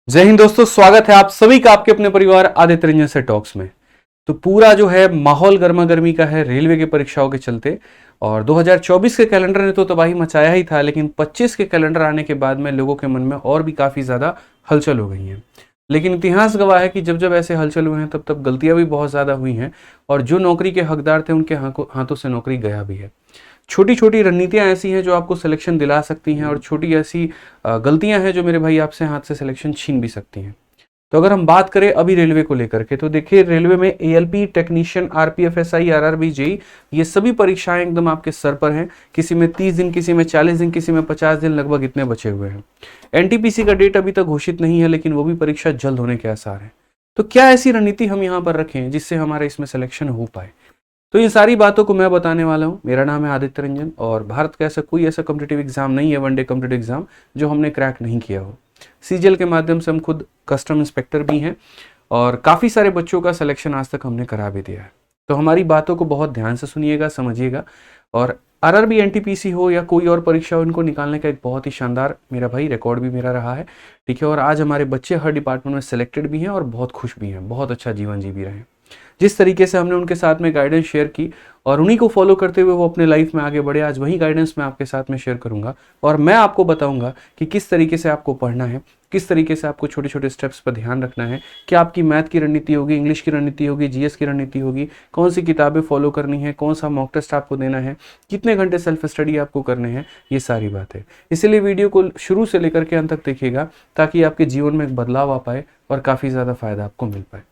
जय हिंद दोस्तों, स्वागत है आप सभी का आपके अपने परिवार आदित्य रंजन से टॉक्स में। तो पूरा जो है माहौल गर्मा गर्मी का है रेलवे की परीक्षाओं के चलते। और 2024 के कैलेंडर ने तो तबाही मचाया ही था, लेकिन 25 के कैलेंडर आने के बाद में लोगों के मन में और भी काफ़ी ज़्यादा हलचल हो गई है। लेकिन इतिहास गवाह है कि जब जब ऐसे हलचल हुए हैं तब तब गलतियां भी बहुत ज़्यादा हुई हैं, और जो नौकरी के हकदार थे उनके हाथों से नौकरी गया भी है। छोटी छोटी रणनीतियां ऐसी हैं जो आपको सिलेक्शन दिला सकती हैं, और छोटी ऐसी गलतियां हैं जो मेरे भाई आपसे हाथ से सिलेक्शन छीन भी सकती हैं। तो अगर हम बात करें अभी रेलवे को लेकर के, तो देखिए रेलवे में एएलपी टेक्नीशियन, आरपीएफएसआई, आरआरबी, जेई, ये सभी परीक्षाएं एकदम आपके सर पर हैं। किसी में 30 दिन, किसी में 40 दिन, किसी में 50 दिन, लगभग इतने बचे हुए हैं। एनटीपीसी का डेट अभी तक घोषित नहीं है, लेकिन वो भी परीक्षा जल्द होने के आसार हैं। तो क्या ऐसी रणनीति हम यहाँ पर रखें जिससे हमारे इसमें सिलेक्शन हो पाए? तो इन सारी बातों को मैं बताने वाला हूँ। मेरा नाम है आदित्य रंजन, और भारत का ऐसा कोई ऐसा कॉम्पिटिटिव एग्जाम नहीं है, वनडे कॉम्पिटिटिव एग्जाम, जो हमने क्रैक नहीं किया हो। सीजीएल के माध्यम से हम खुद कस्टम इंस्पेक्टर भी हैं, और काफ़ी सारे बच्चों का सिलेक्शन आज तक हमने करा भी दिया है। तो हमारी बातों को बहुत ध्यान से सुनिएगा, समझिएगा। और आरआरबी, एनटीपीसी हो या कोई और परीक्षा हो, इनको निकालने का एक बहुत ही शानदार मेरा भाई रिकॉर्ड भी मेरा रहा है। ठीक है, और आज हमारे बच्चे हर डिपार्टमेंट में सिलेक्टेड भी हैं और बहुत खुश भी हैं, बहुत अच्छा जीवन जी भी रहे हैं। जिस तरीके से हमने उनके साथ में गाइडेंस शेयर की और उन्हीं को फॉलो करते हुए वो अपने लाइफ में आगे बढ़े, आज वही गाइडेंस मैं आपके साथ में शेयर करूंगा। और मैं आपको बताऊंगा कि किस तरीके से आपको पढ़ना है, किस तरीके से आपको छोटे छोटे स्टेप्स पर ध्यान रखना है, क्या आपकी मैथ की रणनीति होगी, इंग्लिश की रणनीति होगी, जीएस की रणनीति होगी, कौन सी किताबें फॉलो करनी है, कौन सा मॉक टेस्ट आपको देना है, कितने घंटे सेल्फ स्टडी आपको करने हैं, ये सारी बातें। इसलिए वीडियो को शुरू से लेकर के अंत तक देखिएगा, ताकि आपके जीवन में एक बदलाव आ पाए और काफ़ी ज़्यादा फायदा आपको मिल पाए।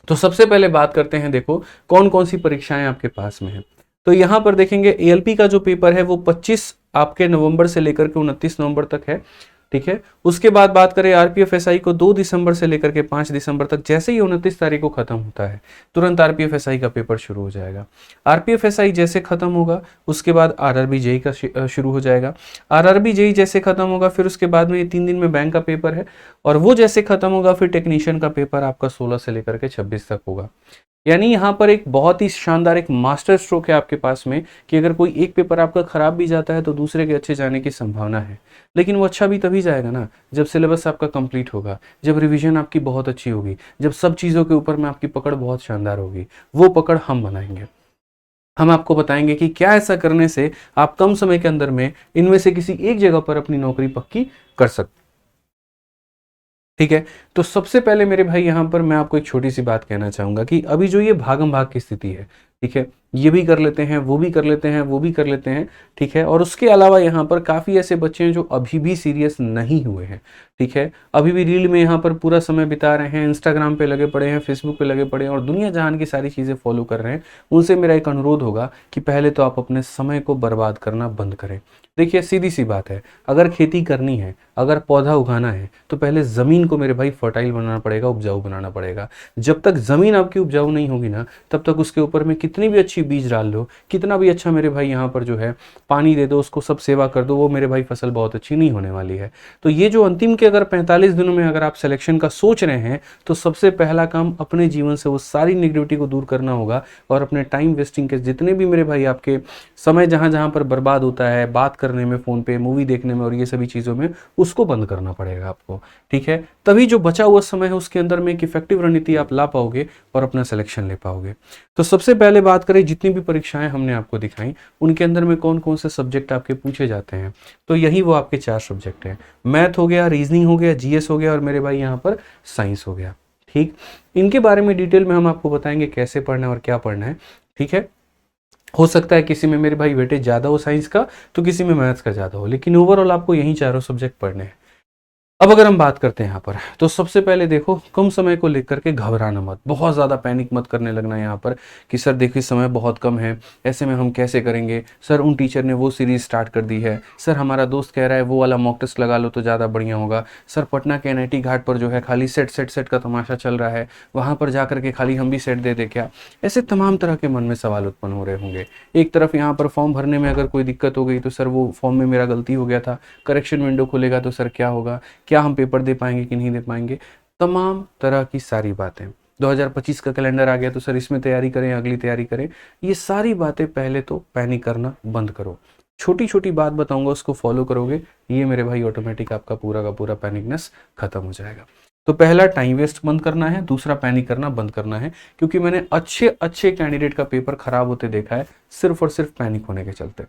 तो सबसे पहले बात करते हैं, देखो कौन कौन सी परीक्षाएं आपके पास में है। तो यहाँ पर देखेंगे एएलपी का जो पेपर है वो 25 आपके नवंबर से लेकर के 29 नवंबर तक है। ठीक है, उसके बाद बात करें आरपीएफएसआई को 2 दिसंबर से लेकर के 5 दिसंबर तक। जैसे ही 29 तारीख को खत्म होता है, तुरंत आरपीएफएसआई का पेपर शुरू हो जाएगा। आरपीएफएसआई जैसे खत्म होगा, उसके बाद आरआरबी जेई का शुरू हो जाएगा। आरआरबी जेई जैसे खत्म होगा, फिर उसके बाद में ये 3 दिन में बैंक का पेपर है, और वो जैसे खत्म होगा फिर टेक्नीशियन का पेपर आपका 16 से लेकर के 26 तक होगा। यानी यहाँ पर एक बहुत ही शानदार एक मास्टर स्ट्रोक है आपके पास में, कि अगर कोई एक पेपर आपका खराब भी जाता है तो दूसरे के अच्छे जाने की संभावना है। लेकिन वो अच्छा भी तभी जाएगा ना, जब सिलेबस आपका कंप्लीट होगा, जब रिवीजन आपकी बहुत अच्छी होगी, जब सब चीज़ों के ऊपर में आपकी पकड़ बहुत शानदार होगी। वो पकड़ हम बनाएंगे। हम आपको बताएंगे कि क्या ऐसा करने से आप कम समय के अंदर में इनमें से किसी एक जगह पर अपनी नौकरी पक्की कर सकते। ठीक है, तो सबसे पहले मेरे भाई यहाँ पर मैं आपको एक छोटी सी बात कहना चाहूंगा कि अभी जो ये भागम भाग की स्थिति है, ठीक है, ये भी कर लेते हैं, वो भी कर लेते हैं, वो भी कर लेते हैं। ठीक है, और उसके अलावा यहाँ पर काफ़ी ऐसे बच्चे हैं जो अभी भी सीरियस नहीं हुए हैं। ठीक है, अभी भी रील में यहाँ पर पूरा समय बिता रहे हैं, इंस्टाग्राम पे लगे पड़े हैं, फेसबुक पे लगे पड़े हैं, और दुनिया जहान की सारी चीज़ें फॉलो कर रहे हैं। उनसे मेरा एक अनुरोध होगा कि पहले तो आप अपने समय को बर्बाद करना बंद करें। देखिए सीधी सी बात है, अगर खेती करनी है, अगर पौधा उगाना है, तो पहले ज़मीन को मेरे भाई फर्टाइल बनाना पड़ेगा, उपजाऊ बनाना पड़ेगा। जब तक ज़मीन आपकी उपजाऊ नहीं होगी ना, तब तक उसके ऊपर में कितनी भी अच्छी बीज डाल लो, कितना भी अच्छा मेरे भाई यहाँ पर जो है पानी दे दो, उसको सब सेवा कर दो, वो मेरे भाई फसल बहुत अच्छी नहीं होने वाली है। तो ये जो अंतिम के अगर 45 दिनों में अगर आप सिलेक्शन का सोच रहे हैं, तो सबसे पहला काम अपने जीवन से वो सारी निगेटिविटी को दूर करना होगा, और अपने टाइम वेस्टिंग के जितने भी मेरे भाई आपके समय जहाँ जहाँ पर बर्बाद होता है, बात करने में, फ़ोन पे, मूवी देखने में और ये सभी चीज़ों में, उसको बंद करना पड़ेगा आपको। ठीक है, तभी जो बचा हुआ समय है उसके अंदर में एक इफेक्टिव रणनीति आप ला पाओगे और अपना सिलेक्शन ले पाओगे। तो सबसे पहले बात करें, जितनी भी परीक्षाएं हमने आपको दिखाई उनके अंदर में कौन कौन से सब्जेक्ट आपके पूछे जाते हैं। तो यही वो आपके 4 सब्जेक्ट हैं, मैथ हो गया, रीजनिंग हो गया, जीएस हो गया, और मेरे भाई यहाँ पर साइंस हो गया। ठीक, इनके बारे में डिटेल में हम आपको बताएंगे कैसे पढ़ना है और क्या पढ़ना है। ठीक है, हो सकता है किसी में मेरे भाई वेटेज ज़्यादा हो साइंस का, तो किसी में मैथ्स का ज़्यादा हो, लेकिन ओवरऑल आपको यही चारों सब्जेक्ट पढ़ने हैं। अब अगर हम बात करते हैं यहाँ पर, तो सबसे पहले देखो, कम समय को लेकर के घबराना मत, बहुत ज़्यादा पैनिक मत करने लगना यहाँ पर कि सर देखिए समय बहुत कम है, ऐसे में हम कैसे करेंगे, सर उन टीचर ने वो सीरीज़ स्टार्ट कर दी है, सर हमारा दोस्त कह रहा है वो वाला मॉक टेस्ट लगा लो तो ज़्यादा बढ़िया होगा, सर पटना के एनआईटी घाट पर जो है खाली सेट सेट सेट का तमाशा चल रहा है, वहाँ पर जा करके खाली हम भी सेट दे दे क्या। ऐसे तमाम तरह के मन में सवाल उत्पन्न हो रहे होंगे। एक तरफ यहाँ पर फॉर्म भरने में अगर कोई दिक्कत हो गई तो सर वो फॉर्म में मेरा गलती हो गया था, करेक्शन विंडो खुलेगा तो सर क्या होगा, क्या हम पेपर दे पाएंगे कि नहीं दे पाएंगे, तमाम तरह की सारी बातें। 2025 का कैलेंडर आ गया तो सर इसमें तैयारी करें, अगली तैयारी करें, ये सारी बातें पहले तो पैनिक करना बंद करो। छोटी छोटी बात बताऊंगा, उसको फॉलो करोगे, ये मेरे भाई ऑटोमेटिक आपका पूरा का पूरा पैनिकनेस खत्म हो जाएगा। तो पहला टाइम वेस्ट बंद करना है, दूसरा पैनिक करना बंद करना है, क्योंकि मैंने अच्छे अच्छे कैंडिडेट का पेपर खराब होते देखा है सिर्फ और सिर्फ पैनिक होने के चलते।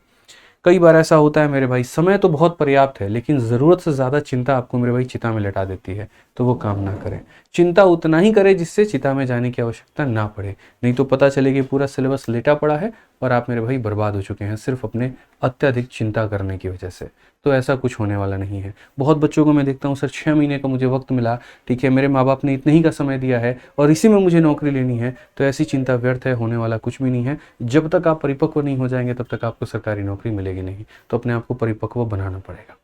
कई बार ऐसा होता है मेरे भाई, समय तो बहुत पर्याप्त है लेकिन ज़रूरत से ज़्यादा चिंता आपको मेरे भाई चिता में लटा देती है, तो वो काम ना करें। चिंता उतना ही करें जिससे चिता में जाने की आवश्यकता ना पड़े, नहीं तो पता चले कि पूरा सिलेबस लेटा पड़ा है और आप मेरे भाई बर्बाद हो चुके हैं सिर्फ अपने अत्यधिक चिंता करने की वजह से। तो ऐसा कुछ होने वाला नहीं है। बहुत बच्चों को मैं देखता हूँ, सर 6 महीने का मुझे वक्त मिला, ठीक है, मेरे माँ बाप ने इतने ही का समय दिया है और इसी में मुझे नौकरी लेनी है, तो ऐसी चिंता व्यर्थ है, होने वाला कुछ भी नहीं है। जब तक आप परिपक्व नहीं हो जाएंगे तब तक आपको सरकारी नौकरी मिलेगी नहीं, तो अपने आप को परिपक्व बनाना पड़ेगा।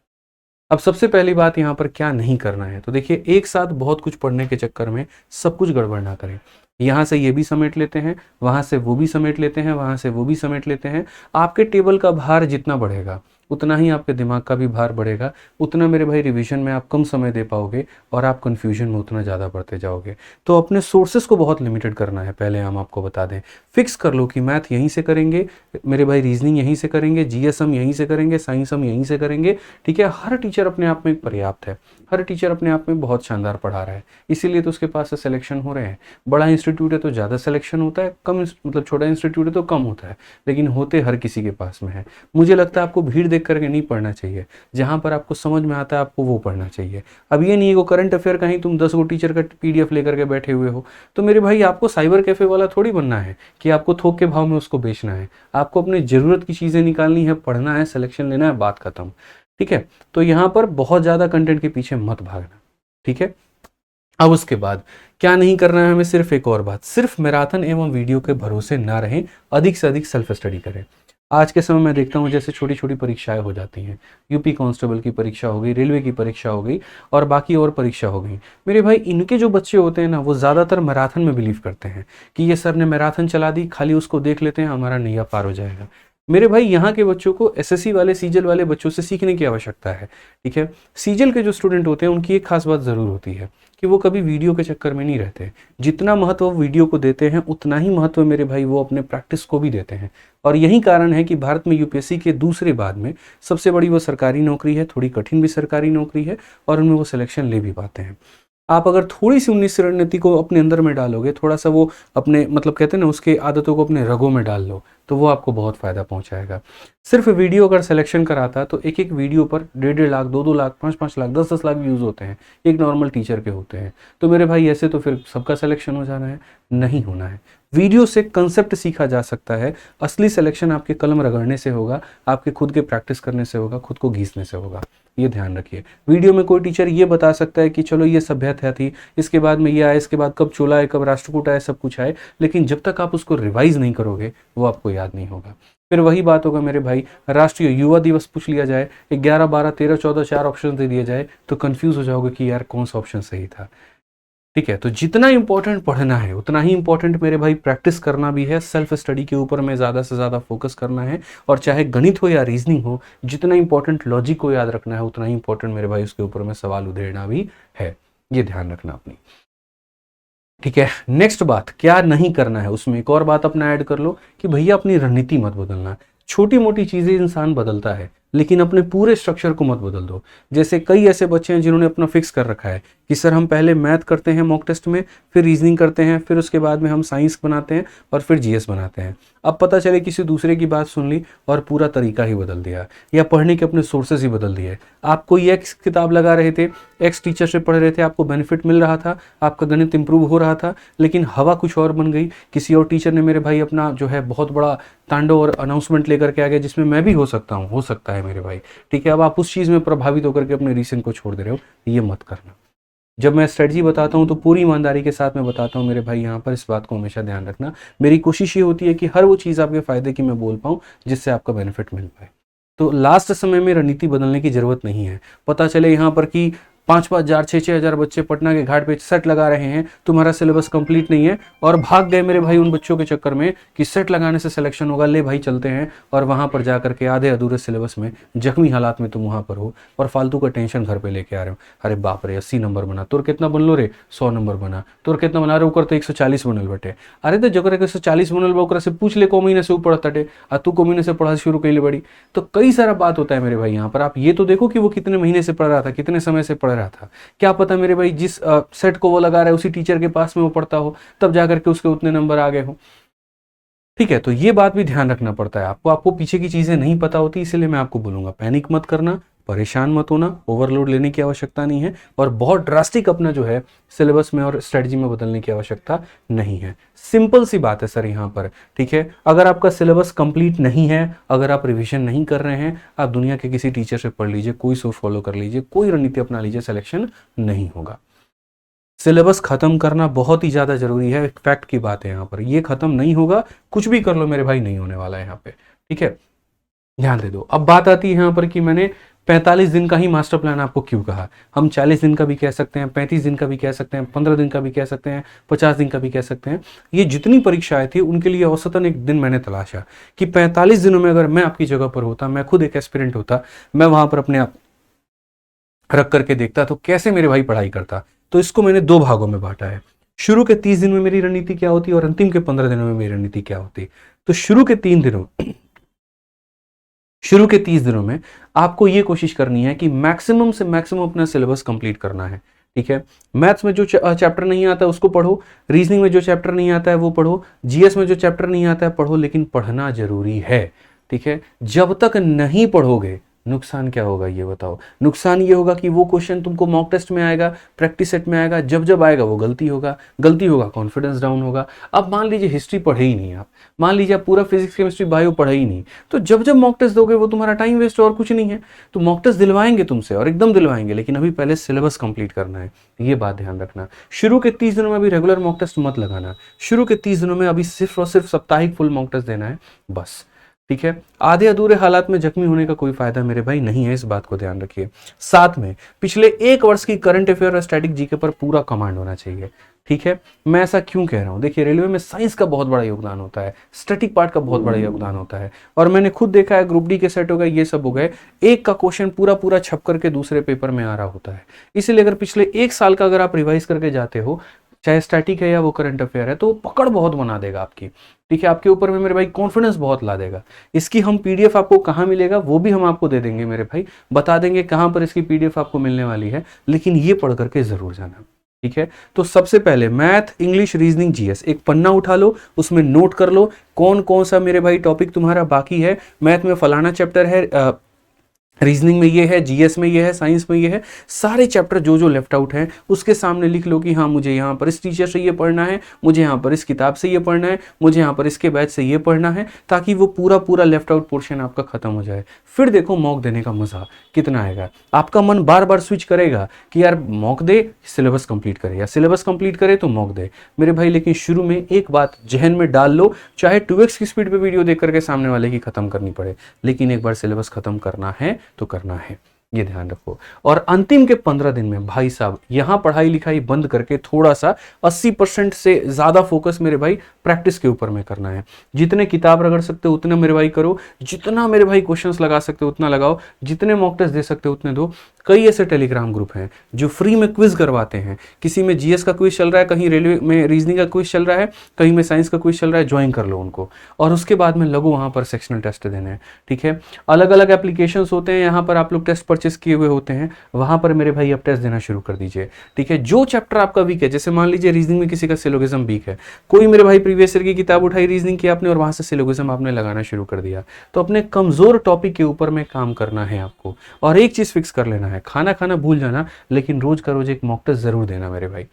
अब सबसे पहली बात यहाँ पर क्या नहीं करना है, तो देखिए, एक साथ बहुत कुछ पढ़ने के चक्कर में सब कुछ गड़बड़ ना करें। यहाँ से ये भी समेट लेते हैं, वहाँ से वो भी समेट लेते हैं, वहाँ से वो भी समेट लेते हैं। आपके टेबल का भार जितना बढ़ेगा उतना ही आपके दिमाग का भी भार बढ़ेगा, उतना मेरे भाई रिवीजन में आप कम समय दे पाओगे और आप कन्फ्यूजन में उतना ज़्यादा बढ़ते जाओगे। तो अपने सोर्सेज को बहुत लिमिटेड करना है। पहले हम आपको बता दें, फिक्स कर लो कि मैथ यहीं से करेंगे मेरे भाई, रीजनिंग यहीं से करेंगे, जीएस हम यहीं से करेंगे, साइंस हम यहीं से करेंगे, ठीक है। हर टीचर अपने आप में पर्याप्त है, हर टीचर अपने आप में बहुत शानदार पढ़ा रहा है, इसीलिए तो उसके पास से सिलेक्शन हो रहे हैं। बड़ा इंस्टीट्यूट है तो ज़्यादा सिलेक्शन होता है, कम मतलब छोटा इंस्टीट्यूट है तो कम होता है, लेकिन होते हर किसी के पास में है। मुझे लगता है आपको भीड़ देख करके नहीं पढ़ना चाहिए, जहाँ पर आपको समझ में आता है आपको वो पढ़ना चाहिए। अब ये नहीं है वो करंट अफेयर कहीं तुम 10 गो टीचर का पीडीएफ लेकर के बैठे हुए हो, तो मेरे भाई आपको साइबर कैफे वाला थोड़ी बनना है कि आपको थोक के भाव में उसको बेचना है। आपको अपनी ज़रूरत की चीज़ें निकालनी है, पढ़ना है, सिलेक्शन लेना है, बात खत्म, ठीक है। तो यहाँ पर बहुत ज़्यादा कंटेंट के पीछे मत भागना, ठीक है। अब उसके बाद क्या नहीं करना है हमें, सिर्फ एक और बात, सिर्फ मैराथन एवं वीडियो के भरोसे ना रहें, अधिक से अधिक सेल्फ स्टडी करें। आज के समय में देखता हूँ जैसे छोटी छोटी परीक्षाएं हो जाती हैं, यूपी कांस्टेबल की परीक्षा हो गई, रेलवे की परीक्षा हो गई और बाकी और परीक्षा हो गई। मेरे भाई इनके जो बच्चे होते हैं ना, वो ज़्यादातर मैराथन में बिलीव करते हैं कि ये सर ने मैराथन चला दी, खाली उसको देख लेते हैं, हमारा नैया पार हो जाएगा। मेरे भाई यहाँ के बच्चों को एसएससी वाले, सीजल वाले बच्चों से सीखने की आवश्यकता है, ठीक है। सीजल के जो स्टूडेंट होते हैं उनकी एक खास बात ज़रूर होती है कि वो कभी वीडियो के चक्कर में नहीं रहते। जितना महत्व वीडियो को देते हैं उतना ही महत्व मेरे भाई वो अपने प्रैक्टिस को भी देते हैं। और यही कारण है कि भारत में यूपीएससी के दूसरे बाद में सबसे बड़ी वो सरकारी नौकरी है, थोड़ी कठिन भी सरकारी नौकरी है और उनमें वो सिलेक्शन ले भी पाते हैं। आप अगर थोड़ी सी 19 रणनीति को अपने अंदर में डालोगे, थोड़ा सा वो अपने मतलब कहते हैं ना उसके आदतों को अपने रगों में डाल लो, तो वो आपको बहुत फ़ायदा पहुंचाएगा। सिर्फ वीडियो अगर सिलेक्शन कराता तो एक एक वीडियो पर 1.5 लाख, 2-2 लाख, 5-5 लाख, 10-10 लाख व्यूज़ होते हैं, एक नॉर्मल टीचर के होते हैं। तो मेरे भाई ऐसे तो फिर सबका सिलेक्शन हो जाना है, नहीं होना है। वीडियो से कंसेप्ट सीखा जा सकता है, असली सिलेक्शन आपके कलम रगड़ने से होगा, आपके खुद के प्रैक्टिस करने से होगा, खुद को घीसने से होगा, ये ध्यान रखिए। वीडियो में कोई टीचर ये बता सकता है कि चलो ये सभ्यता थी, इसके बाद में ये आया, इसके बाद कब चोला है, कब राष्ट्रकूट आया, सब कुछ आए, लेकिन जब तक आप उसको रिवाइज नहीं करोगे वो आपको याद नहीं होगा। फिर वही बात होगा मेरे भाई, राष्ट्रीय युवा दिवस पूछ लिया जाए, 11, 12, 13, 14 4 ऑप्शन दे दिए जाए तो कंफ्यूज हो जाओगे कि यार कौन सा ऑप्शन सही था, ठीक है। तो जितना इंपॉर्टेंट पढ़ना है उतना ही इंपॉर्टेंट मेरे भाई प्रैक्टिस करना भी है, सेल्फ स्टडी के ऊपर में ज़्यादा से ज़्यादा फोकस करना है। और चाहे गणित हो या रीजनिंग हो, जितना इंपॉर्टेंट लॉजिक को याद रखना है उतना ही इंपॉर्टेंट मेरे भाई उसके ऊपर में सवाल उधेड़ना भी है, ये ध्यान रखना अपनी, ठीक है। नेक्स्ट बात क्या नहीं करना है, उसमें एक और बात अपना ऐड कर लो कि भैया अपनी रणनीति मत बदलना। छोटी मोटी चीज़ें इंसान बदलता है लेकिन अपने पूरे स्ट्रक्चर को मत बदल दो। जैसे कई ऐसे बच्चे हैं जिन्होंने अपना फिक्स कर रखा है कि सर हम पहले मैथ करते हैं मॉक टेस्ट में, फिर रीजनिंग करते हैं, फिर उसके बाद में हम साइंस बनाते हैं और फिर जीएस बनाते हैं। अब पता चले किसी दूसरे की बात सुन ली और पूरा तरीका ही बदल दिया, या पढ़ने के अपने सोर्सेज ही बदल दिए। आप कोई एक्स किताब लगा रहे थे, एक्स टीचर से पढ़ रहे थे, आपको बेनिफिट मिल रहा था, आपका गणित इंप्रूव हो रहा था, लेकिन हवा कुछ और बन गई। किसी और टीचर ने मेरे भाई अपना जो है बहुत बड़ा तांडव और अनाउंसमेंट लेकर के आ गया जिसमें मैं भी हो सकता हूँ, हो सकता है मेरे भाई, ठीक है। अब आप उस चीज़ में प्रभावित होकर के अपने रीजन को छोड़ दे रहे हो, ये मत करना। जब मैं स्ट्रेटजी बताता हूँ तो पूरी ईमानदारी के साथ मैं बताता हूँ मेरे भाई, यहाँ पर इस बात को हमेशा ध्यान रखना। मेरी कोशिश ये होती है कि हर वो चीज़ आपके फ़ायदे की मैं बोल पाऊँ जिससे आपका बेनिफिट मिल पाए। तो लास्ट समय में रणनीति बदलने की ज़रूरत नहीं है। पता चले यहाँ पर कि 5,000 6,000 बच्चे पटना के घाट पे सेट लगा रहे हैं, तुम्हारा सिलेबस कंप्लीट नहीं है, और भाग गए मेरे भाई उन बच्चों के चक्कर में कि सेट लगाने से सिलेक्शन होगा, ले भाई चलते हैं, और वहां पर जाकर के आधे अधूरे सिलेबस में जख्मी हालात में तुम वहां पर हो और फालतू का टेंशन घर पे लेके आ रहे हो। अरे बाप रे 80 नंबर बना, तोर कितना बन लो रे, 100 नंबर बना, तोर कितना बना रहे, ओकर तो 140 बनल बटे। अरे तो जकर 140 बनल बा ओकरा से पूछ ले को महीने से ऊपर तटे, आ तू को महीने से पढ़ा शुरू कैले बड़ी। तो कई सारा बात होता है मेरे भाई यहाँ पर। आप ये तो देखो कि वो कितने महीने से पढ़ रहा था, कितने समय से पढ़ रहा था, क्या पता मेरे भाई जिस सेट को वो लगा रहा है उसी टीचर के पास में वो पढ़ता हो, तब जाकर के उसके उतने नंबर आ गए हो। ठीक है, तो ये बात भी ध्यान रखना पड़ता है आपको पीछे की चीजें नहीं पता होती, इसलिए मैं आपको बोलूंगा पैनिक मत करना, परेशान मत होना, ओवरलोड लेने की आवश्यकता नहीं है, और बहुत ड्रास्टिक अपना जो है सिलेबस में और स्ट्रेटजी में बदलने की आवश्यकता नहीं है। सिंपल सी बात है सर यहाँ पर। ठीक है, अगर आपका सिलेबस कंप्लीट नहीं है, अगर आप रिवीजन नहीं कर रहे हैं, आप दुनिया के किसी टीचर से पढ़ लीजिए, कोई सोच फॉलो कर लीजिए, कोई रणनीति अपना लीजिए, सिलेक्शन नहीं होगा। सिलेबस खत्म करना बहुत ही ज्यादा जरूरी है, एक फैक्ट की बात है यहाँ पर। ये खत्म नहीं होगा, कुछ भी कर लो मेरे भाई, नहीं होने वाला है यहाँ पे। ठीक है, ध्यान दे दो। अब बात आती है यहाँ पर कि मैंने 45 दिन का ही मास्टर प्लान आपको क्यों कहा। हम 40 दिन का भी कह सकते हैं, 35 दिन का भी कह सकते हैं, 15 दिन का भी कह सकते हैं, 50 दिन का भी कह सकते हैं। ये जितनी परीक्षाएं थी उनके लिए औसतन एक दिन मैंने तलाशा कि 45 दिनों में अगर मैं आपकी जगह पर होता, मैं खुद एक एस्पिरेंट होता, मैं वहां पर अपने आप रख करके देखता तो कैसे मेरे भाई पढ़ाई करता। तो इसको मैंने 2 भागों में बांटा है। शुरू के 30 दिन में मेरी रणनीति क्या होती और अंतिम के 15 दिनों में मेरी रणनीति क्या होती। तो शुरू के 30 दिनों में आपको यह कोशिश करनी है कि मैक्सिमम से मैक्सिमम अपना सिलेबस कंप्लीट करना है। ठीक है, मैथ्स में जो चैप्टर नहीं आता है उसको पढ़ो, रीजनिंग में जो चैप्टर नहीं आता है वो पढ़ो, जीएस में जो चैप्टर नहीं आता है पढ़ो, लेकिन पढ़ना जरूरी है। ठीक है, जब तक नहीं पढ़ोगे नुकसान क्या होगा ये बताओ। नुकसान ये होगा कि वो क्वेश्चन तुमको मॉक टेस्ट में आएगा, प्रैक्टिस सेट में आएगा, जब जब आएगा वो गलती होगा कॉन्फिडेंस डाउन होगा। अब मान लीजिए हिस्ट्री पढ़े ही नहीं आप, मान लीजिए आप पूरा फिजिक्स केमिस्ट्री बायो पढ़े ही नहीं, तो जब जब मॉक टेस्ट दोगे वो तुम्हारा टाइम वेस्ट और कुछ नहीं है। तो मॉक टेस्ट दिलवाएंगे तुमसे और एकदम दिलवाएंगे, लेकिन अभी पहले सिलेबस कंप्लीट करना है, ये बात ध्यान रखना। शुरू के 30 दिनों में अभी रेगुलर मॉक टेस्ट मत लगाना, शुरू के 30 दिनों में अभी सिर्फ और सिर्फ साप्ताहिक फुल मॉक टेस्ट देना है बस। ठीक है, आधे अधूरे हालात में जख्मी होने का कोई फायदा मेरे भाई नहीं है, इस बात को ध्यान रखिए। साथ में पिछले 1 वर्ष की करंट अफेयर और स्टैटिक जीके पर पूरा कमांड होना चाहिए। ठीक है, मैं ऐसा क्यों कह रहा हूं, देखिए रेलवे में साइंस का बहुत बड़ा योगदान होता है, स्टैटिक पार्ट का बहुत बड़ा योगदान होता है, और मैंने खुद देखा है ग्रुप डी के सेट हो गए, ये सब हो गए, एक का क्वेश्चन पूरा पूरा छप करके दूसरे पेपर में आ रहा होता है। इसलिए अगर पिछले 1 साल का अगर आप रिवाइज करके जाते हो, चाहे स्टैटिक है या वो करंट अफेयर है, तो पकड़ बहुत बना देगा आपकी। ठीक है, आपके ऊपर में मेरे भाई कॉन्फिडेंस बहुत ला देगा। इसकी हम पीडीएफ आपको कहाँ मिलेगा वो भी हम आपको दे देंगे मेरे भाई, बता देंगे कहाँ पर इसकी पीडीएफ आपको मिलने वाली है, लेकिन ये पढ़ करके जरूर जाना। ठीक है, तो सबसे पहले मैथ, इंग्लिश, रीजनिंग, जीएस एक पन्ना उठा लो, उसमें नोट कर लो कौन कौन सा मेरे भाई टॉपिक तुम्हारा बाकी है। मैथ में फलाना चैप्टर है, रीजनिंग में ये है, जीएस में ये है, साइंस में ये है, सारे चैप्टर जो जो लेफ्ट आउट हैं उसके सामने लिख लो कि हाँ मुझे यहाँ पर इस टीचर से ये पढ़ना है, मुझे यहाँ पर इस किताब से ये पढ़ना है, मुझे यहाँ पर इसके बैच से ये पढ़ना है, ताकि वो पूरा पूरा लेफ्ट आउट पोर्शन आपका खत्म हो जाए। फिर देखो मॉक देने का मजा कितना आएगा। आपका मन बार बार स्विच करेगा कि यार मॉक दे, सिलेबस कंप्लीट करे, या सिलेबस कंप्लीट करे तो मॉक दे मेरे भाई। लेकिन शुरू में एक बात जहन में डाल लो, चाहे 2x की स्पीड पे वीडियो देख करके सामने वाले की खत्म करनी पड़े, लेकिन एक बार सिलेबस खत्म करना है तो करना है, ये ध्यान रखो। और अंतिम के 15 दिन में भाई साहब यहां पढ़ाई लिखाई बंद करके थोड़ा सा 80% से ज्यादा फोकस मेरे भाई प्रैक्टिस के ऊपर में करना है। जितने किताब रगड़ सकते हो उतना मेरे भाई करो, जितना मेरे भाई क्वेश्चंस लगा सकते हो उतना लगाओ, जितने मॉक टेस्ट दे सकते हो उतने दो। कई ऐसे टेलीग्राम ग्रुप हैं जो फ्री में क्विज करवाते हैं, किसी में जीएस का क्विज चल रहा है, कहीं रेलवे में रीजनिंग का क्विज चल रहा है, कहीं में साइंस का क्विज चल रहा है, ज्वाइन कर लो उनको, और उसके बाद में लगो वहां पर सेक्शनल टेस्ट देने हैं। ठीक है, अलग अलग एप्लीकेशंस होते हैं, यहाँ पर आप लोग टेस्ट परचेस किए हुए होते हैं, वहां पर मेरे भाई अब टेस्ट देना शुरू कर दीजिए। ठीक है, जो चैप्टर आपका वीक है, जैसे मान लीजिए रीजनिंग में किसी का सिलोगिज्म वीक है, कोई मेरे भाई प्रीवियस ईयर की किताब उठाई रीजनिंग की आपने और वहां से सिलोगिज्म आपने लगाना शुरू कर दिया, तो अपने कमजोर टॉपिक के ऊपर में काम करना है आपको। और एक चीज फिक्स कर लेना है, खाना खाना भूल जाना, लेकिन रोज का रोज एक मॉक टेस्ट जरूर देना मेरे भाई।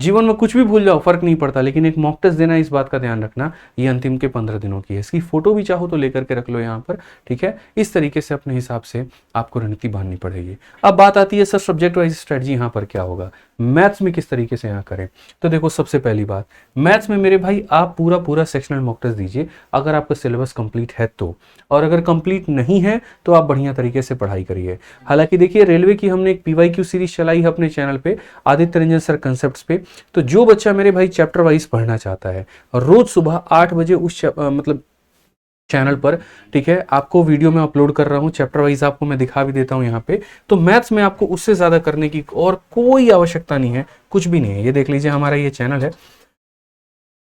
जीवन में कुछ भी भूल जाओ फर्क नहीं पड़ता, लेकिन एक मॉक टेस्ट देना, इस बात का ध्यान रखना, ये अंतिम के 15 दिनों की है। इसकी फोटो भी चाहो तो लेकर के रख लो यहाँ पर, ठीक है। इस तरीके से अपने हिसाब से आपको रणनीति बांधनी पड़ेगी। अब बात आती है सर सब्जेक्ट वाइज स्ट्रेटजी यहाँ पर क्या होगा, मैथ्स में किस तरीके से यहाँ करें। तो देखो सबसे पहली बात, मैथ्स में मेरे भाई आप पूरा पूरा सेक्शनल मॉक टेस्ट दीजिए अगर आपका सिलेबस कंप्लीट है तो, और अगर कंप्लीट नहीं है तो आप बढ़िया तरीके से पढ़ाई करिए। हालांकि देखिए रेलवे की हमने एक PYQ सीरीज चलाई है अपने चैनल पे, आदित्य रंजन सर कंसेप्ट्स पे। तो जो बच्चा मेरे भाई चैप्टर वाइज पढ़ना चाहता है, रोज सुबह 8 बजे उस मतलब चैनल पर, ठीक है, आपको वीडियो में अपलोड कर रहा हूं, चैप्टर वाइज आपको मैं दिखा भी देता हूं यहाँ पे। तो मैथ्स में आपको उससे ज्यादा करने की और कोई आवश्यकता नहीं है, कुछ भी नहीं है। ये देख लीजिए हमारा ये चैनल है,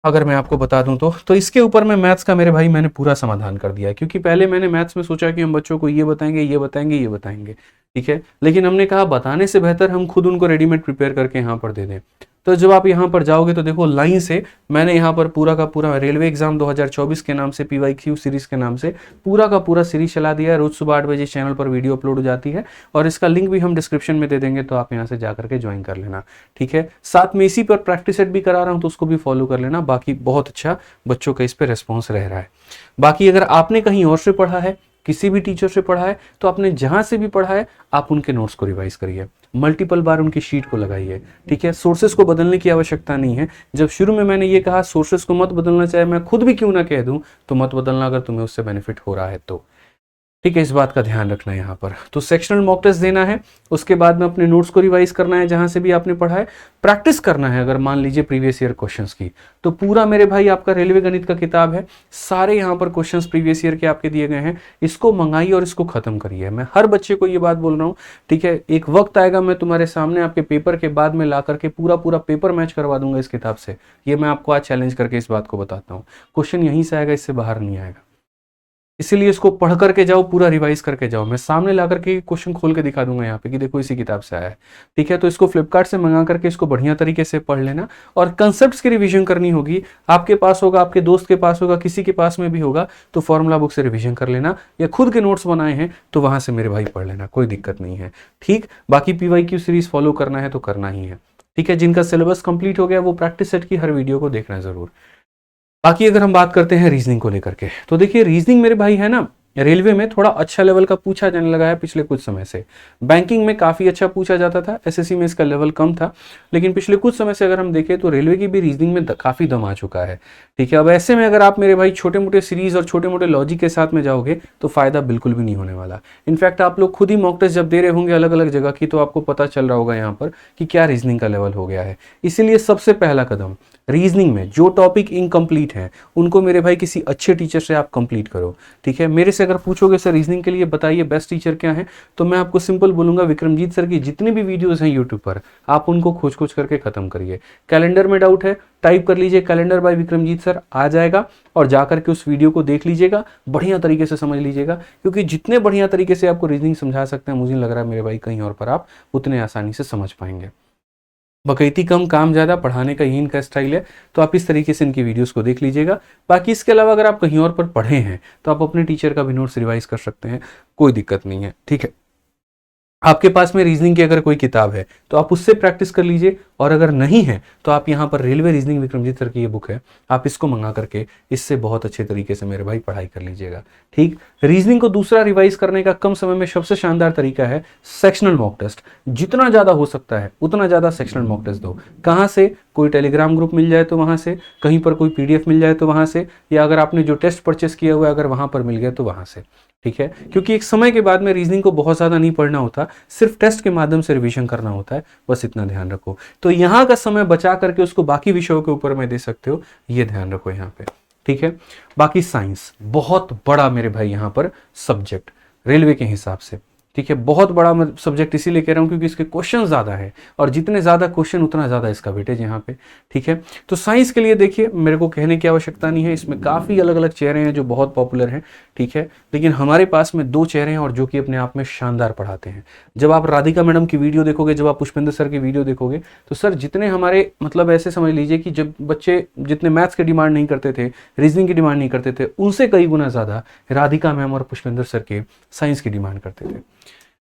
अगर मैं आपको बता दूं तो इसके ऊपर में मैथ्स का मेरे भाई मैंने पूरा समाधान कर दिया है। क्योंकि पहले मैंने मैथ्स में सोचा कि हम बच्चों को ये बताएंगे ये बताएंगे ये बताएंगे, ठीक है, लेकिन हमने कहा बताने से बेहतर हम खुद उनको रेडीमेड प्रिपेयर करके यहाँ पर दे दें। तो जब आप यहाँ पर जाओगे तो देखो लाइन से मैंने यहाँ पर पूरा का पूरा रेलवे एग्जाम 2024 के नाम से PYQ सीरीज के नाम से पूरा का पूरा सीरीज चला दिया है। रोज सुबह 8 बजे चैनल पर वीडियो अपलोड हो जाती है, और इसका लिंक भी हम डिस्क्रिप्शन में दे देंगे, तो आप यहाँ से जाकर के ज्वाइन कर लेना, ठीक है। साथ में इसी पर प्रैक्टिस सेट भी करा रहा हूँ, तो उसको भी फॉलो कर लेना। बाकी बहुत अच्छा बच्चों का इस पर रेस्पॉन्स रह रहा है। बाकी अगर आपने कहीं और से पढ़ा है, किसी भी टीचर से पढ़ा है, तो आपने जहां से भी पढ़ा है आप उनके नोट्स को रिवाइज करिए, मल्टीपल बार उनकी शीट को लगाइए, ठीक है। सोर्सेस को बदलने की आवश्यकता नहीं है। जब शुरू में मैंने ये कहा सोर्सेस को मत बदलना, चाहे मैं खुद भी क्यों ना कह दूं, तो मत बदलना अगर तुम्हें उससे बेनिफिट हो रहा है तो, ठीक है। इस बात का ध्यान रखना है यहाँ पर। तो सेक्शनल मॉक टेस्ट देना है, उसके बाद में अपने नोट्स को रिवाइज करना है जहां से भी आपने पढ़ा है, प्रैक्टिस करना है। अगर मान लीजिए प्रीवियस ईयर क्वेश्चंस की, तो पूरा मेरे भाई आपका रेलवे गणित का किताब है, सारे यहाँ पर क्वेश्चंस प्रीवियस ईयर के आपके दिए गए हैं। इसको मंगाइए और इसको खत्म करिए। मैं हर बच्चे को ये बात बोल रहा हूँ, ठीक है। एक वक्त आएगा मैं तुम्हारे सामने आपके पेपर के बाद में ला करके पूरा पूरा पेपर मैच करवा दूंगा इस किताब से। ये मैं आपको आज चैलेंज करके इस बात को बताता हूँ। क्वेश्चन यहीं से आएगा, इससे बाहर नहीं आएगा। इसीलिए इसको पढ़ करके जाओ, पूरा रिवाइज करके जाओ। मैं सामने ला करके क्वेश्चन खोल के दिखा दूंगा यहाँ पे कि देखो इसी किताब से आया है, ठीक है। तो इसको फ्लिपकार्ट से मंगा करके इसको बढ़िया तरीके से पढ़ लेना, और कंसेप्ट्स की रिवीजन करनी होगी। आपके पास होगा, आपके दोस्त के पास होगा, किसी के पास में भी होगा, तो फॉर्मूला बुक से रिवीजन कर लेना, या खुद के नोट्स बनाए हैं तो वहां से मेरे भाई पढ़ लेना, कोई दिक्कत नहीं है, ठीक। बाकी PYQ सीरीज फॉलो करना है तो करना ही है, ठीक है। जिनका सिलेबस कंप्लीट हो गया वो प्रैक्टिस सेट की हर वीडियो को देखना जरूर। बाकी अगर हम बात करते हैं रीजनिंग को लेकर के, तो देखिए रीजनिंग मेरे भाई है ना, रेलवे में थोड़ा अच्छा लेवल का पूछा जाने लगा है पिछले कुछ समय से। बैंकिंग में काफी अच्छा पूछा जाता था, SSC में इसका लेवल कम था, लेकिन पिछले कुछ समय से अगर हम देखें तो रेलवे की भी रीजनिंग में काफी दम आ चुका है, ठीक है। अब ऐसे में अगर आप मेरे भाई छोटे मोटे सीरीज और छोटे मोटे लॉजिक के साथ में जाओगे तो फायदा बिल्कुल भी नहीं होने वाला। इनफैक्ट आप लोग खुद ही मॉक टेस्ट जब दे रहे होंगे अलग अलग जगह की, तो आपको पता चल रहा होगा यहाँ पर कि क्या रीजनिंग का लेवल हो गया है। इसीलिए सबसे पहला कदम, रीजनिंग में जो टॉपिक इनकम्प्लीट है उनको मेरे भाई किसी अच्छे टीचर से आप कंप्लीट करो, ठीक है। मेरे से अगर पूछोगे सर रीजनिंग के लिए बताइए बेस्ट टीचर क्या है, तो मैं आपको सिंपल बोलूंगा विक्रमजीत सर की जितनी भी वीडियोस हैं यूट्यूब पर, आप उनको खोज खोज करके खत्म करिए। कैलेंडर में डाउट है, टाइप कर लीजिए कैलेंडर बाय विक्रमजीत सर, आ जाएगा, और जाकर के उस वीडियो को देख लीजिएगा, बढ़िया तरीके से समझ लीजिएगा। क्योंकि जितने बढ़िया तरीके से आपको रीजनिंग समझा सकते हैं, मुझे लग रहा है मेरे भाई कहीं और पर आप उतने आसानी से समझ पाएंगे। बकैती कम काम ज़्यादा, पढ़ाने का यही इनका स्टाइल है, तो आप इस तरीके से इनकी वीडियोस को देख लीजिएगा। बाकी इसके अलावा अगर आप कहीं और पर पढ़े हैं तो आप अपने टीचर का भी नोट्स रिवाइज कर सकते हैं, कोई दिक्कत नहीं है, ठीक है। आपके पास में रीजनिंग की अगर कोई किताब है तो आप उससे प्रैक्टिस कर लीजिए, और अगर नहीं है तो आप यहाँ पर रेलवे रीजनिंग विक्रमजीत सर की ये बुक है, आप इसको मंगा करके इससे बहुत अच्छे तरीके से मेरे भाई पढ़ाई कर लीजिएगा, ठीक। रीजनिंग को दूसरा रिवाइज करने का कम समय में सबसे शानदार तरीका है सेक्शनल मॉक टेस्ट। जितना ज्यादा हो सकता है उतना ज्यादा सेक्शनल मॉक टेस्ट दो। कहाँ से? कोई टेलीग्राम ग्रुप मिल जाए तो वहां से, कहीं पर कोई PDF मिल जाए तो वहां से, या अगर आपने जो टेस्ट परचेस किया हुआ है अगर वहां पर मिल गया तो वहां से, ठीक है। क्योंकि एक समय के बाद में रीजनिंग को बहुत ज्यादा नहीं पढ़ना होता, सिर्फ टेस्ट के माध्यम से रिवीजन करना होता है, बस इतना ध्यान रखो। तो यहाँ का समय बचा करके उसको बाकी विषयों के ऊपर में दे सकते हो, ये ध्यान रखो यहाँ पे, ठीक है। बाकी साइंस बहुत बड़ा मेरे भाई यहाँ पर सब्जेक्ट रेलवे के हिसाब से, ठीक है। बहुत बड़ा मैं सब्जेक्ट इसीलिए कह रहा हूँ क्योंकि इसके क्वेश्चन ज़्यादा है, और जितने ज़्यादा क्वेश्चन उतना ज़्यादा इसका वेटेज यहाँ पे, ठीक है। तो साइंस के लिए देखिए मेरे को कहने की आवश्यकता नहीं है, इसमें काफ़ी अलग अलग चेहरे हैं जो बहुत पॉपुलर हैं, ठीक है। लेकिन हमारे पास में 2 चेहरे हैं और जो कि अपने आप में शानदार पढ़ाते हैं। जब आप राधिका मैडम की वीडियो देखोगे, जब आप पुष्पेंद्र सर की वीडियो देखोगे, तो सर जितने हमारे मतलब ऐसे समझ लीजिए कि जब बच्चे जितने मैथ्स की डिमांड नहीं करते थे, रीजनिंग की डिमांड नहीं करते थे, उनसे कई गुना ज़्यादा राधिका मैम और पुष्पेंद्र सर के साइंस की डिमांड करते थे।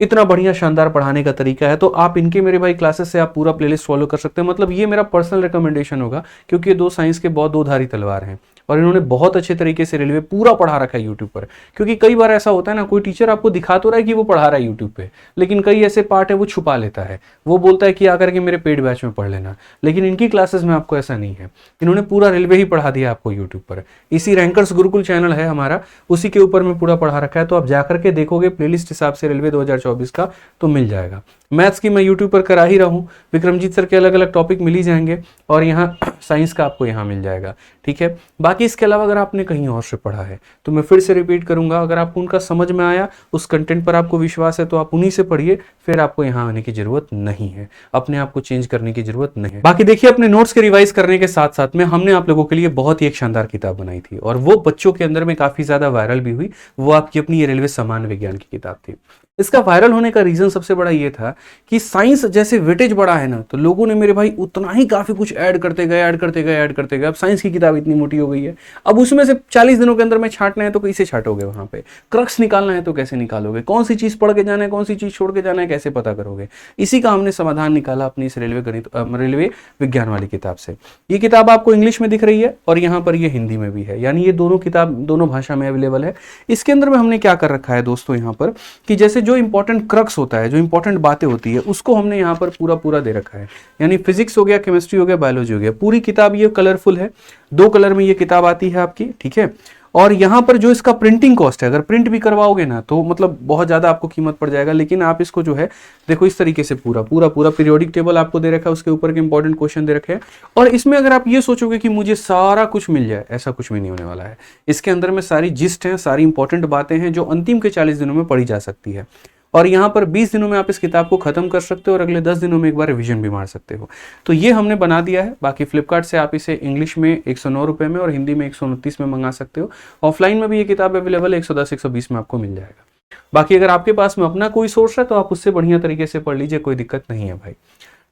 इतना बढ़िया शानदार पढ़ाने का तरीका है। तो आप इनके मेरे भाई क्लासेस से आप पूरा प्लेलिस्ट फॉलो कर सकते हैं। मतलब ये मेरा पर्सनल रिकमेंडेशन होगा, क्योंकि ये दो साइंस के बहुत दो धारी तलवार हैं और इन्होंने बहुत अच्छे तरीके से रेलवे पूरा पढ़ा रखा है यूट्यूब पर। क्योंकि कई बार ऐसा होता है ना, कोई टीचर आपको दिखा तो रहा है कि वो पढ़ा रहा है यूट्यूब पे, लेकिन कई ऐसे पार्ट है वो छुपा लेता है। वो बोलता है कि आकर के मेरे पेड बैच में पढ़ लेना, लेकिन इनकी क्लासेस में आपको ऐसा नहीं है। इन्होंने पूरा रेलवे ही पढ़ा दिया आपको यूट्यूब पर। इसी रैंकर्स गुरुकुल चैनल है हमारा, उसी के ऊपर में पूरा पढ़ा रखा है। तो आप जाकर के देखोगे प्लेलिस्ट हिसाब से रेलवे 2024 का, तो मिल जाएगा। मैथ्स की मैं यूट्यूब पर करा ही रहा हूँ, विक्रमजीत सर के अलग अलग टॉपिक मिल ही जाएंगे, और यहाँ साइंस का आपको यहाँ मिल जाएगा। ठीक है, बाकी इसके अलावा अगर आपने कहीं और से पढ़ा है तो मैं फिर से रिपीट करूंगा, अगर आपको उनका समझ में आया, उस कंटेंट पर आपको विश्वास है, तो आप उन्हीं से पढ़िए। फिर आपको यहाँ आने की जरूरत नहीं है, अपने आप को चेंज करने की जरूरत नहीं है। बाकी देखिए, अपने नोट्स के रिवाइज करने के साथ साथ में हमने आप लोगों के लिए बहुत ही एक शानदार किताब बनाई थी, और वो बच्चों के अंदर में काफी ज्यादा वायरल भी हुई। वो आपकी अपनी ये रेलवे सामान्य विज्ञान की किताब थी। इसका वायरल होने का रीजन सबसे बड़ा ये था कि साइंस जैसे वेटेज बढ़ा है ना, तो लोगों ने मेरे भाई उतना ही काफी कुछ ऐड करते गए। अब साइंस की किताब इतनी मोटी हो गई है, अब उसमें से 40 दिनों के अंदर में छांटना है तो कैसे छांटोगे, वहां पे क्रक्स निकालना है तो कैसे निकालोगे, कौन सी चीज पढ़ के जाना है, कौन सी चीज छोड़ के जाना है, कैसे पता करोगे। इसी का हमने समाधान निकाला अपनी इस रेलवे विज्ञान वाली किताब से। ये किताब आपको इंग्लिश में दिख रही है और यहाँ पर ये हिंदी में भी है, यानी ये दोनों किताब दोनों भाषा में अवेलेबल है। इसके अंदर में हमने क्या कर रखा है दोस्तों, यहाँ पर कि जैसे जो इंपॉर्टेंट क्रक्स होता है, जो इंपॉर्टेंट बातें होती है, उसको हमने यहाँ पर पूरा दे रखा है। यानी फिजिक्स हो गया, केमिस्ट्री हो गया, बायोलॉजी हो गया। पूरी किताब ये कलरफुल है, 2 कलर में ये किताब आती है आपकी। ठीक है, और यहाँ पर जो इसका प्रिंटिंग कॉस्ट है, अगर प्रिंट भी करवाओगे ना तो मतलब बहुत ज़्यादा आपको कीमत पड़ जाएगा। लेकिन आप इसको जो है देखो इस तरीके से पूरा पीरियोडिक टेबल आपको दे रखा है, उसके ऊपर के इंपॉर्टेंट क्वेश्चन दे रखे हैं। और इसमें अगर आप ये सोचोगे कि मुझे सारा कुछ मिल जाए, ऐसा कुछ भी नहीं होने वाला है। इसके अंदर में सारी जिस्ट हैं, सारी इंपॉर्टेंट बातें हैं जो अंतिम के 40 दिनों में पढ़ी जा सकती है। और यहाँ पर 20 दिनों में आप इस किताब को खत्म कर सकते हो और अगले 10 दिनों में एक बार रिवीजन भी मार सकते हो। तो ये हमने बना दिया है। बाकी फ्लिपकार्ट से आप इसे इंग्लिश में 109 रुपये में और हिंदी में 129 में मंगा सकते हो। ऑफलाइन में भी ये किताब अवेलेबल है, 110 120 में आपको मिल जाएगा। बाकी अगर आपके पास में अपना कोई सोर्स है तो आप उससे बढ़िया तरीके से पढ़ लीजिए, कोई दिक्कत नहीं है भाई।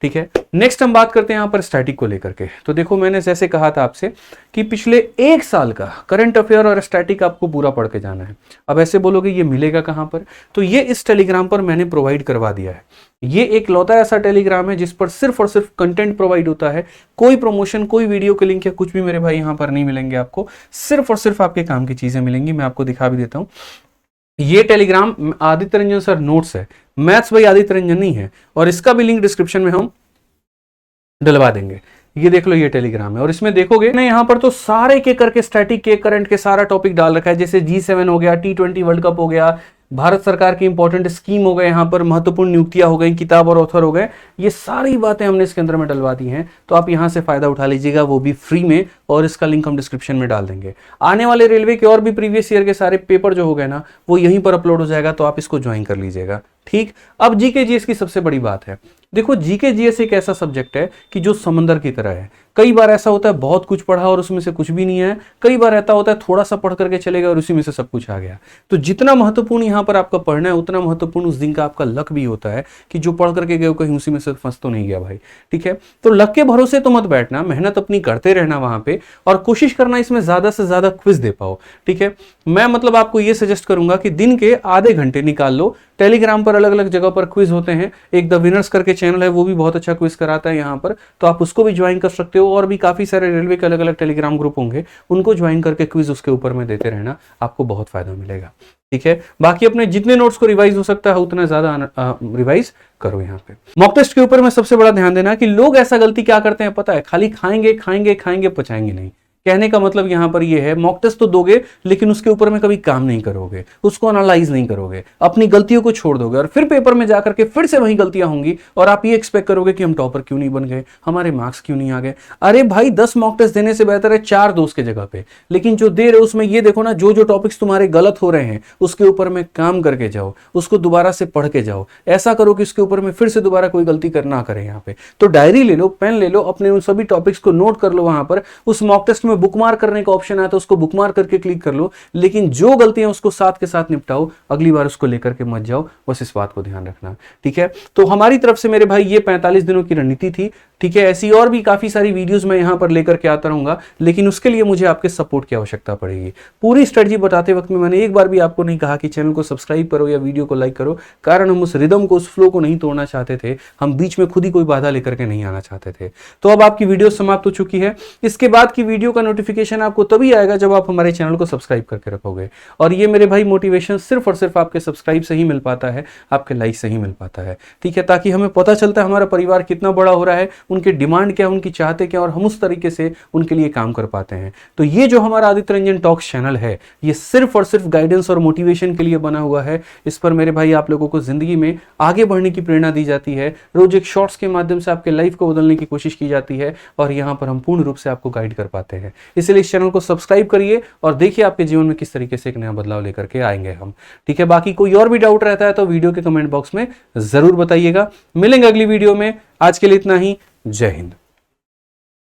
ठीक है, नेक्स्ट हम बात करते हैं यहाँ पर स्टैटिक को लेकर के। तो देखो, मैंने जैसे कहा था आपसे कि पिछले 1 साल का करंट अफेयर और स्टैटिक आपको पूरा पढ़ के जाना है। अब ऐसे बोलोगे ये मिलेगा कहाँ पर, तो ये इस टेलीग्राम पर मैंने प्रोवाइड करवा दिया है। ये एक लौता ऐसा टेलीग्राम है जिस पर सिर्फ और सिर्फ कंटेंट प्रोवाइड होता है। कोई प्रमोशन, कोई वीडियो के लिंक या कुछ भी मेरे भाई यहाँ पर नहीं मिलेंगे आपको। सिर्फ और सिर्फ आपके काम की चीजें मिलेंगी। मैं आपको दिखा भी देता हूँ, ये Telegram Aditya Ranjan sir notes है, मैथ्स भाई आदित्य रंजन नहीं है, और इसका भी लिंक डिस्क्रिप्शन में हम डलवा देंगे। ये देख लो, ये टेलीग्राम है और इसमें देखोगे ना यहाँ पर तो सारे के करके स्टैटिक के करंट के सारा टॉपिक डाल रखा है। जैसे G7 हो गया, T20 वर्ल्ड कप हो गया, भारत सरकार की इंपॉर्टेंट स्कीम हो गए, यहाँ पर महत्वपूर्ण नियुक्तियां हो गई, किताब और ऑथर हो गए, ये सारी बातें हमने इसके अंदर में डलवा दी हैं। तो आप यहाँ से फायदा उठा लीजिएगा, वो भी फ्री में, और इसका लिंक हम डिस्क्रिप्शन में डाल देंगे। आने वाले रेलवे के और भी प्रीवियस ईयर के सारे पेपर जो हो गए ना, वो यहीं पर अपलोड हो जाएगा, तो आप इसको ज्वाइन कर लीजिएगा। ठीक, अब जीके जीएस की सबसे बड़ी बात है। देखो, जीके जीएस एक ऐसा सब्जेक्ट है कि जो समंदर की तरह है। कई बार ऐसा होता है बहुत कुछ पढ़ा और उसमें से कुछ भी नहीं है, कई बार ऐसा होता है थोड़ा सा पढ़ करके चले गए और उसी में से सब कुछ आ गया। तो जितना महत्वपूर्ण यहाँ पर आपका पढ़ना है, उतना महत्वपूर्ण उस दिन का आपका लक भी होता है कि जो पढ़ करके गए कहीं उसी में से फंस तो नहीं गया भाई। ठीक है, तो लक के भरोसे तो मत बैठना, मेहनत अपनी करते रहना वहां पे, और कोशिश करना इसमें ज्यादा से ज्यादा क्विज दे पाओ। ठीक है, मैं मतलब आपको ये सजेस्ट करूंगा कि दिन के आधे घंटे निकाल लो। टेलीग्राम पर अलग अलग जगह पर क्विज होते हैं, एक द विनर्स करके चैनल है, वो भी बहुत अच्छा क्विज कराता है यहाँ पर, तो आप उसको भी ज्वाइन कर सकते हो। और भी काफी सारे रेलवे के अलग अलग टेलीग्राम ग्रुप होंगे, उनको ज्वाइन करके क्विज उसके ऊपर में देते रहना, आपको बहुत फायदा मिलेगा। ठीक है, बाकी अपने जितने नोट्स को रिवाइज हो सकता है उतना ज्यादा रिवाइज करो। यहाँ पे मॉक टेस्ट के ऊपर में सबसे बड़ा ध्यान देना कि लोग ऐसा गलती क्या करते हैं पता है, खाली खाएंगे खाएंगे खाएंगे, पचाएंगे नहीं। कहने का मतलब यहाँ पर ये है, मॉक टेस्ट तो दोगे लेकिन उसके ऊपर में कभी काम नहीं करोगे, उसको एनालाइज नहीं करोगे, अपनी गलतियों को छोड़ दोगे, और फिर पेपर में जाकर के फिर से वही गलतियां होंगी, और आप ये एक्सपेक्ट करोगे कि हम टॉपर क्यों नहीं बन गए, हमारे मार्क्स क्यों नहीं आ गए। अरे भाई, 10 मॉक टेस्ट देने से बेहतर है 4 दो उसके जगह पे, लेकिन जो दे रहे उसमें ये देखो ना, जो जो टॉपिक्स तुम्हारे गलत हो रहे हैं उसके ऊपर में काम करके जाओ, उसको दोबारा से पढ़ के जाओ। ऐसा करो कि उसके ऊपर में फिर से दोबारा कोई गलती करना करे। यहाँ पे तो डायरी ले लो, पेन ले लो, अपने उन सभी टॉपिक्स को नोट कर लो। वहां पर उस मॉक टेस्ट में बुकमार्क करने का ऑप्शन आया तो उसको बुकमार्क करके क्लिक कर लो, लेकिन जो गलतियां उसको साथ के साथ निपटाओ, अगली बार उसको लेकर के मत जाओ। बस इस बात को ध्यान रखना। ठीक है, तो हमारी तरफ से मेरे भाई ये 45 दिनों की रणनीति थी, ठीक है। ऐसी और भी काफी सारी वीडियोस मैं यहाँ पर लेकर के आता रहूंगा, लेकिन उसके लिए मुझे आपके सपोर्ट की आवश्यकता पड़ेगी। पूरी स्ट्रेटजी बताते वक्त में मैंने एक बार भी आपको नहीं कहा कि चैनल को सब्सक्राइब करो या वीडियो को लाइक करो, कारण हम उस रिदम को, उस फ्लो को नहीं तोड़ना चाहते थे। हम बीच में खुद ही कोई बाधा लेकर के नहीं आना चाहते थे। तो अब आपकी वीडियो समाप्त हो चुकी है। इसके बाद की वीडियो का नोटिफिकेशन आपको तभी आएगा जब आप हमारे चैनल को सब्सक्राइब करके रखोगे। और ये मेरे भाई मोटिवेशन सिर्फ और सिर्फ आपके सब्सक्राइब से ही मिल पाता है, आपके लाइक से ही मिल पाता है। ठीक है, ताकि हमें पता चलता है हमारा परिवार कितना बड़ा हो रहा है, उनके डिमांड क्या, उनकी चाहते क्या, और हम उस तरीके से उनके लिए काम कर पाते हैं। तो ये जो हमारा आदित्य रंजन टॉक्स चैनल है, ये सिर्फ और सिर्फ गाइडेंस और मोटिवेशन के लिए बना हुआ है। इस पर मेरे भाई आप लोगों को जिंदगी में आगे बढ़ने की प्रेरणा दी जाती है। रोज एक शॉर्ट्स के माध्यम से आपके लाइफ को बदलने की कोशिश की जाती है, और यहां पर हम पूर्ण रूप से आपको गाइड कर पाते हैं। इसलिए इस चैनल को सब्सक्राइब करिए और देखिए आपके जीवन में किस तरीके से एक नया बदलाव लेकर के आएंगे हम। ठीक है, बाकी कोई और भी डाउट रहता है तो वीडियो के कमेंट बॉक्स में जरूर बताइएगा। मिलेंगे अगली वीडियो में। आज के लिए इतना ही। जय हिंद।